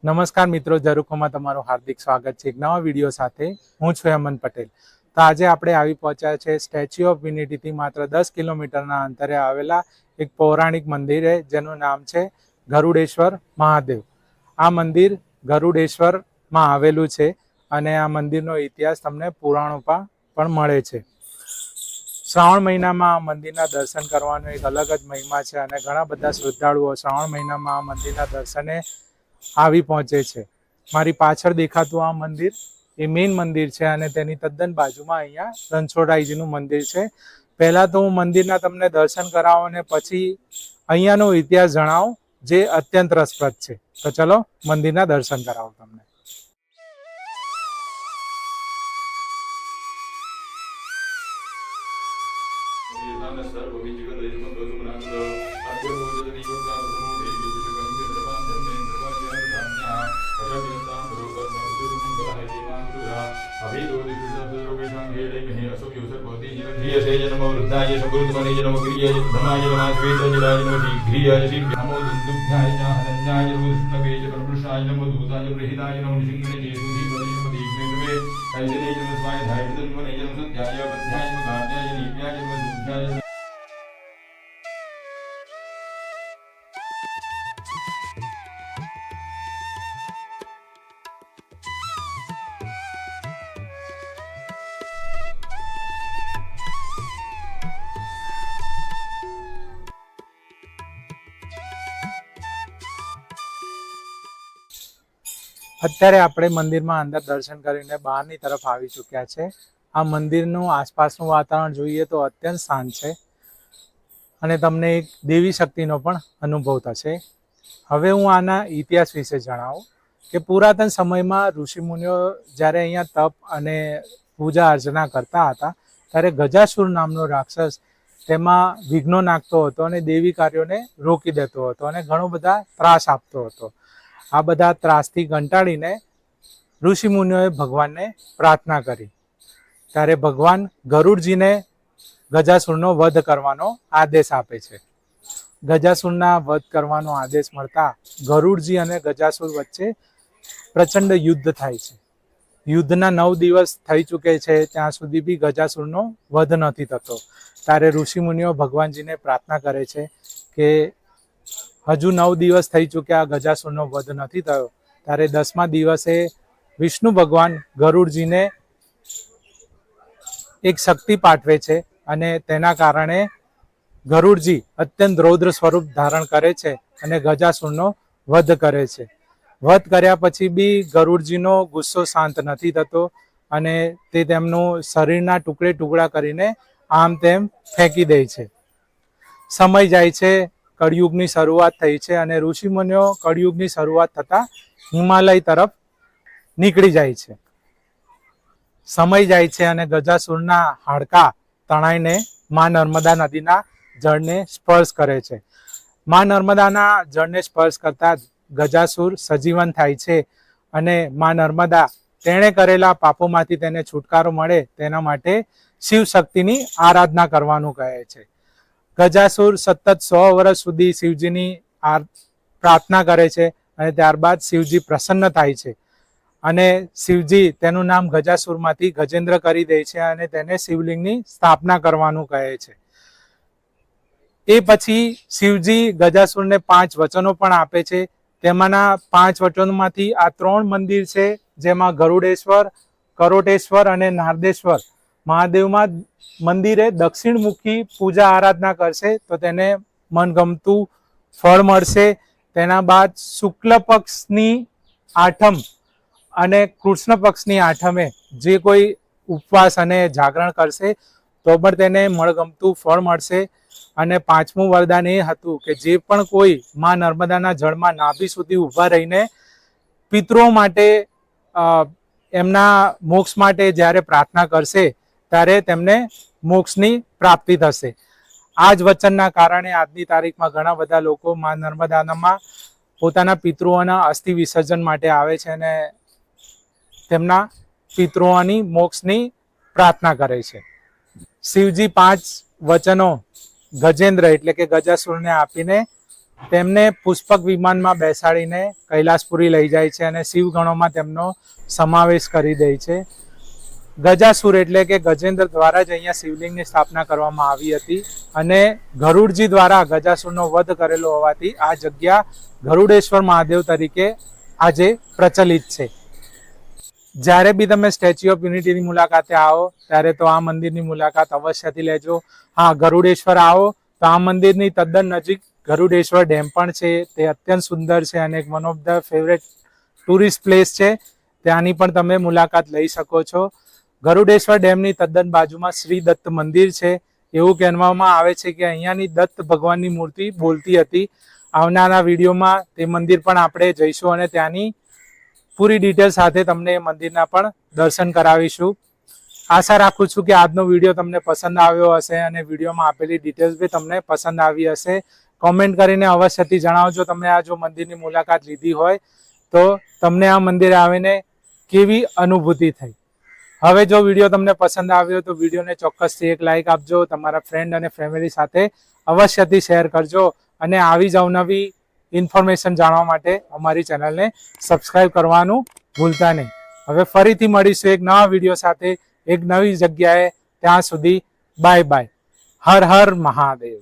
નમસ્કાર મિત્રો, ઝરૂખોમાં તમારું હાર્દિક સ્વાગત છે એક નવા વિડીયો સાથે. હું છું હેમંત પટેલ. તો આજે આપણે આવી પહોંચ્યા છે સ્ટેચ્યુ ઓફ યુનિટીથી માત્ર 10 કિલોમીટરના અંતરે આવેલા એક પૌરાણિક મંદિરે, જેનું નામ છે ગરુડેશ્વર મહાદેવ. આ મંદિર ગરુડેશ્વરમાં આવેલું છે અને આ મંદિરનો ઇતિહાસ તમને પુરાણોમાં પણ મળે છે. શ્રાવણ મહિનામાં આ મંદિરના દર્શન કરવાનો એક અલગ જ મહિમા છે અને ઘણા બધા શ્રદ્ધાળુઓ શ્રાવણ મહિનામાં આ મંદિરના દર્શને આવી પહોંચે છે. મારી પાછળ દેખાતું આ મંદિર એ મેઇન મંદિર છે અને તેની તદ્દન બાજુમાં અહીંયા રણછોડરાયજીનું મંદિર છે. પહેલાં તો હું મંદિરના તમને દર્શન કરાવો અને પછી અહીંયાનો ઇતિહાસ જણાવું, જે અત્યંત રસપ્રદ છે. તો ચલો મંદિરના દર્શન કરાવો તમને. અત્યારે આપણે મંદિરમાં અંદર દર્શન કરીને બહારની તરફ આવી ચૂક્યા છે. આ મંદિરનું આસપાસનું વાતાવરણ જોઈએ તો અત્યંત શાંત છે અને તમને એક દેવી શક્તિનો પણ અનુભવ થશે. હવે હું આના ઇતિહાસ વિશે જણાવું કે પુરાતન સમયમાં ઋષિમુનિઓ જ્યારે અહીંયા તપ અને પૂજા અર્ચના કરતા હતા, ત્યારે ગજાસુર નામનો રાક્ષસ તેમાં વિઘ્નો નાખતો હતો અને દેવી કાર્યોને રોકી દેતો હતો અને ઘણો બધા ત્રાસ આપતો હતો. આ બધા ત્રાસથી કંટાળીને ઋષિમુનિઓએ ભગવાનને પ્રાર્થના કરી. ત્યારે ભગવાન ગરુડજીને ગજાસુરનો વધ કરવાનો આદેશ આપે છે. ગજાસુરના વધ કરવાનો આદેશ મળતા ગરુડજી અને ગજાસુર વચ્ચે પ્રચંડ યુદ્ધ થાય છે. યુદ્ધના 9 દિવસ થઈ ચૂકે છે, ત્યાં સુધી બી ગજાસુરનો વધ નથી થતો. ત્યારે ઋષિમુનિઓ ભગવાનજીને પ્રાર્થના કરે છે કે હજુ 9 દિવસ થઈ ચૂક્યા, ગજાસુરનો વધ નથી થયો. ત્યારે 10મા દિવસે વિષ્ણુ ભગવાન ગરુડજીને એક શક્તિ પાઠવે છે અને તેના કારણે ગરુડજી અત્યંત રૌદ્ર સ્વરૂપ ધારણ કરે છે અને ગજાસુરનો વધ કરે છે. વધ કર્યા પછી બી ગરુડજીનો ગુસ્સો શાંત નથી થતો અને તે તેમનું શરીરના ટુકડા કરીને આમ તેમ ફેંકી દે છે. સમય જાય છે, કળિયુગની શરૂઆત થઈ છે અને ઋષિમુનિઓ કળિયુગની શરૂઆત થતાં હિમાલય તરફ નીકળી જાય છે. સમય જાય છે અને ગજાસુરના હાડકાં તણાઈને મા નર્મદા નદીના જળને સ્પર્શ કરે છે. મા નર્મદાના જળને સ્પર્શ કરતા ગજાસુર સજીવન થાય છે અને મા નર્મદા તેણે કરેલા પાપોમાંથી તેને છુટકારો મળે તેના માટે શિવ શક્તિની આરાધના કરવાનું કહે છે. ગજાસુર સતત 100 વર્ષ સુધી શિવજીની પ્રાર્થના કરે છે અને ત્યારબાદ શિવજી પ્રસન્ન થાય છે અને શિવજી તેનું નામ ગજાસુરમાંથી ગજેન્દ્ર કરી દે છે અને તેને શિવલિંગની સ્થાપના કરવાનું કહે છે. એ પછી શિવજી ગજાસુરને 5 વચનો પણ આપે છે. તેમાંના 5 વચનોમાંથી આ 3 મંદિર છે, જેમાં ગરુડેશ્વર, કરોટેશ્વર અને નારદેશ્વર મહાદેવમાં મંદિરે દક્ષિણમુખી પૂજા આરાધના કરશે તો તેને મનગમતું ફળ મળશે. તેના બાદ શુક્લ પક્ષની 8મ અને કૃષ્ણ પક્ષની 8મે જે કોઈ ઉપવાસ અને જાગરણ કરશે તો પણ તેને મનગમતું ફળ મળશે. અને 5મું વરદાન એ હતું કે જે પણ કોઈ મા નર્મદાના જળમાં નાભી સુધી ઊભા રહીને પિતૃઓ માટે એમના મોક્ષ માટે જ્યારે પ્રાર્થના કરશે ત્યારે તેમને મોક્ષની પ્રાપ્તિ થશે. આ જ વચનના કારણે આજની તારીખમાં ઘણા બધા લોકો મા નર્મદામાં પોતાના પિતૃઓના અસ્થિ વિસર્જન માટે આવે છે અને તેમના પિતૃઓની મોક્ષની પ્રાર્થના કરે છે. શિવજી 5 વચનો ગજેન્દ્ર એટલે કે ગજાસુરને આપીને તેમને પુષ્પક વિમાનમાં બેસાડીને કૈલાસપુરી લઈ જાય છે અને શિવગણોમાં તેમનો સમાવેશ કરી દે છે. ગજાસુર એટલે કે ગજેન્દ્ર દ્વારા જ અહીંયા શિવલિંગની સ્થાપના કરવામાં આવી હતી અને ગરુડજી દ્વારા ગજાસુરનો વધ કરેલો હોવાથી આ જગ્યા ગરુડેશ્વર મહાદેવ તરીકે આજે પ્રચલિત છે. જ્યારે બી તમે સ્ટેચ્યુ ઓફ યુનિટીની મુલાકાતે આવો ત્યારે તો આ મંદિરની મુલાકાત અવશ્યથી લેજો. હા, ગરુડેશ્વર આવો તો આ મંદિરની તદ્દન નજીક ગરુડેશ્વર ડેમ પણ છે. તે અત્યંત સુંદર છે અને એક one of the favourite tourist place છે. ત્યાંની પણ તમે મુલાકાત લઈ શકો છો. ગરુડેશ્વર ડેમની તદ્દન બાજુમાં શ્રી દત્ત મંદિર છે. એવું કહેવામાં આવે છે કે અહીંયાની દત્ત ભગવાનની મૂર્તિ બોલતી હતી. આવનારા વિડીયોમાં તે મંદિર પણ આપણે જઈશું અને ત્યાંની પૂરી ડિટેલ સાથે તમને એ મંદિરના પણ દર્શન કરાવીશું. આશા રાખું છું કે આજનો વિડીયો તમને પસંદ આવ્યો હશે અને વિડીયોમાં આપેલી ડિટેલ્સ બી તમને પસંદ આવી હશે. કોમેન્ટ કરીને અવશ્યથી જણાવજો તમે આ જો મંદિરની મુલાકાત લીધી હોય તો તમને આ મંદિરે આવીને કેવી અનુભૂતિ થઈ. હવે જો વિડીયો તમને પસંદ આવ્યો તો વિડીયોને ચોક્કસથી એક લાઇક આપજો. તમારા ફ્રેન્ડ અને ફેમિલી સાથે અવશ્યથી શેર કરજો અને આવી જ અવનવી ઇન્ફોર્મેશન જાણવા માટે અમારી ચેનલને સબસ્ક્રાઇબ કરવાનું ભૂલતા નહીં. હવે ફરીથી મળીશું એક નવા વિડીયો સાથે એક નવી જગ્યાએ. ત્યાં સુધી બાય બાય. હર હર મહાદેવ.